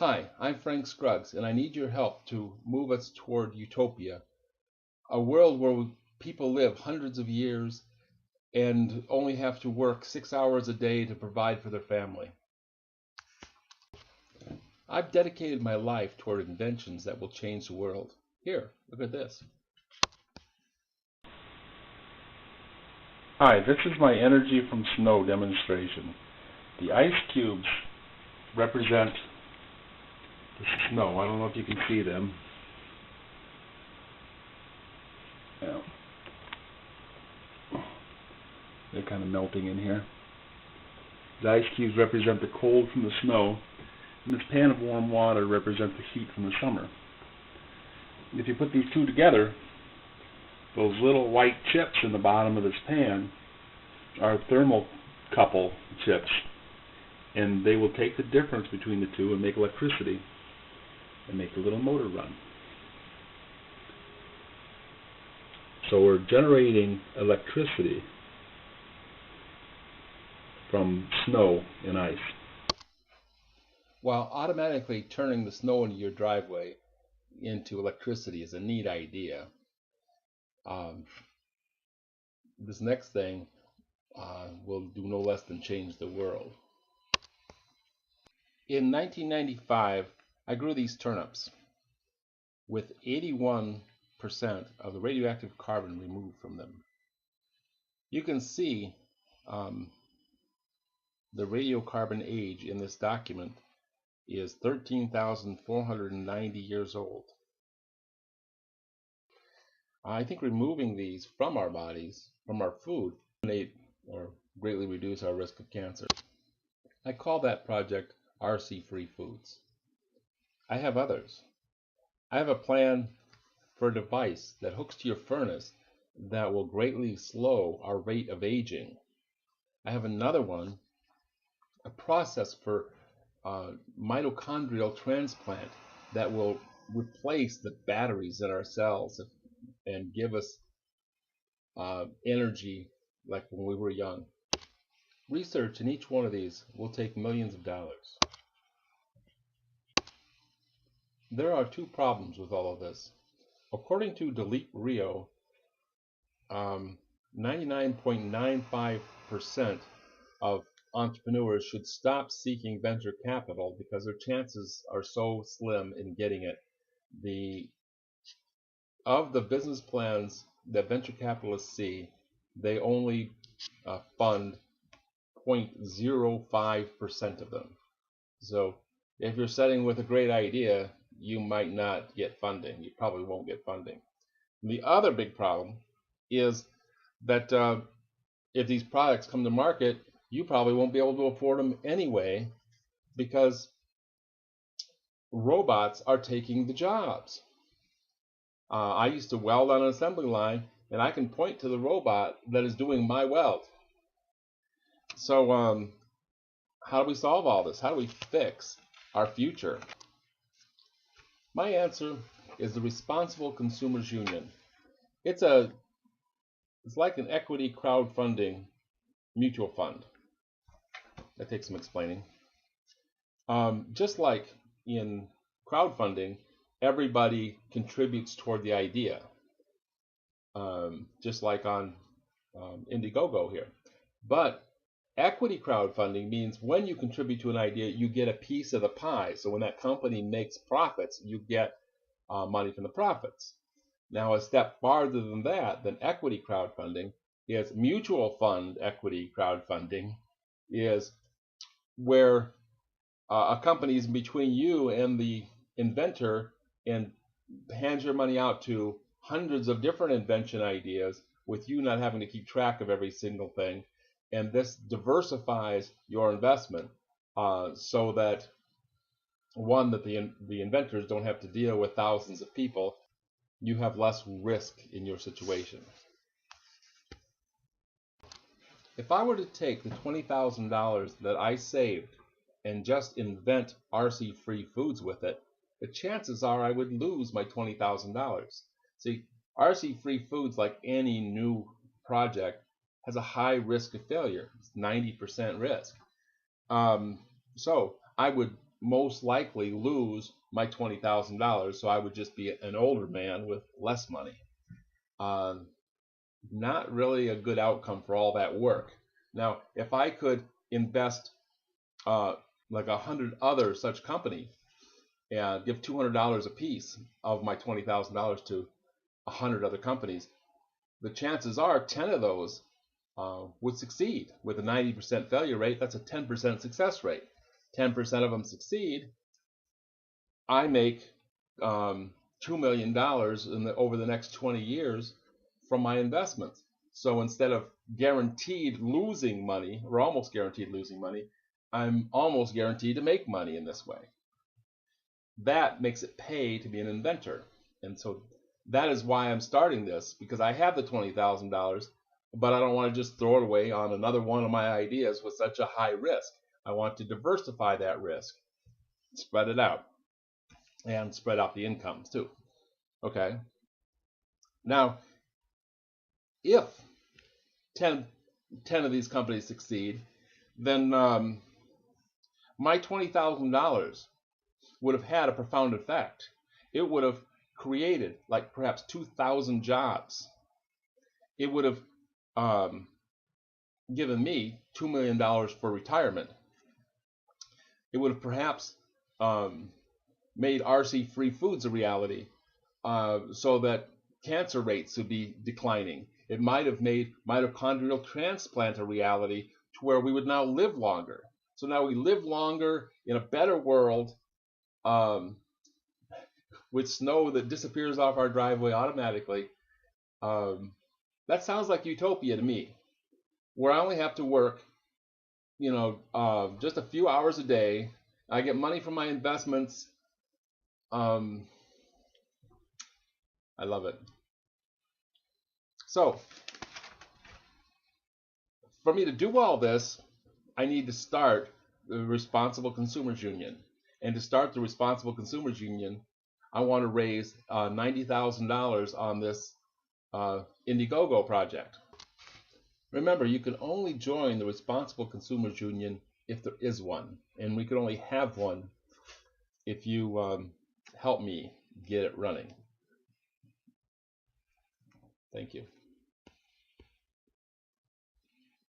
Hi, I'm Frank Scruggs, and I need your help to move us toward utopia, a world where people live hundreds of years and only have to work 6 hours a day to provide for their family. I've dedicated my life toward inventions that will change the world. Here, look at this. Hi, this is my energy from snow demonstration. The ice cubes represent the snow. I don't know if you can see them. Yeah. They're kind of melting in here. The ice cubes represent the cold from the snow, and this pan of warm water represents the heat from the summer. And if you put these two together, those little white chips in the bottom of this pan are thermocouple chips, and they will take the difference between the two and make electricity and make the little motor run. So we're generating electricity from snow and ice. While automatically turning the snow into your driveway into electricity is a neat idea, this next thing will do no less than change the world. In 1995, I grew these turnips with 81% of the radioactive carbon removed from them. You can see the radiocarbon age in this document is 13,490 years old. I think removing these from our bodies, from our food, eliminate or greatly reduce our risk of cancer. I call that project RC-free foods. I have others. I have a plan for a device that hooks to your furnace that will greatly slow our rate of aging. I have another one, a process for mitochondrial transplant that will replace the batteries in our cells and give us energy like when we were young. Research in each one of these will take millions of dollars. There are two problems with all of this. According to Dilip Rio, 99.95% of entrepreneurs should stop seeking venture capital because their chances are so slim in getting it. Of the business plans that venture capitalists see, they only fund 0.05% of them. So if you're setting with a great idea, you might not get funding. You probably won't get funding. And the other big problem is that if these products come to market, you probably won't be able to afford them anyway because robots are taking the jobs. I used to weld on an assembly line, and I can point to the robot that is doing my weld. So how do we solve all this? How do we fix our future? My answer is the Responsible Consumers Union. It's like an equity crowdfunding mutual fund. That takes some explaining. Just like in crowdfunding, everybody contributes toward the idea, just like on Indiegogo here. But equity crowdfunding means when you contribute to an idea, you get a piece of the pie. So when that company makes profits, you get money from the profits. Now, a step farther than that, than equity crowdfunding, is mutual fund equity crowdfunding, is where a company is between you and the inventor and hands your money out to hundreds of different invention ideas with you not having to keep track of every single thing. And this diversifies your investment so that, one, that the inventors don't have to deal with thousands of people. You have less risk in your situation. If I were to take the $20,000 that I saved and just invent RC-free foods with it, the chances are I would lose my $20,000. See, RC-free foods, like any new project, has a high risk of failure. It's 90% risk. So I would most likely lose my $20,000, so I would just be an older man with less money. Not really a good outcome for all that work. Now, if I could invest like 100 other such companies and give $200 a piece of my $20,000 to 100 other companies, the chances are 10 of those would succeed. With a 90% failure rate, that's a 10% success rate. 10% of them succeed. I make $2 million over the next 20 years from my investments. So instead of guaranteed losing money, or almost guaranteed losing money, I'm almost guaranteed to make money in this way. That makes it pay to be an inventor. And so that is why I'm starting this, because I have the $20,000, but I don't want to just throw it away on another one of my ideas with such a high risk. I want to diversify that risk, spread it out, and spread out the incomes too. Okay. Now, if 10 of these companies succeed, then my $20,000 would have had a profound effect. It would have created like perhaps 2,000 jobs. It would have given me $2 million for retirement. It would have perhaps made RC-free foods a reality, so that cancer rates would be declining. It might have made mitochondrial transplant a reality to where we would now live longer. So now we live longer in a better world, with snow that disappears off our driveway automatically. That sounds like utopia to me, where I only have to work, just a few hours a day. I get money from my investments. I love it. So, for me to do all this, I need to start the Responsible Consumers Union. And to start the Responsible Consumers Union, I want to raise $90,000 on this Indiegogo project. Remember, you can only join the Responsible Consumers Union if there is one. And we can only have one if you help me get it running. Thank you.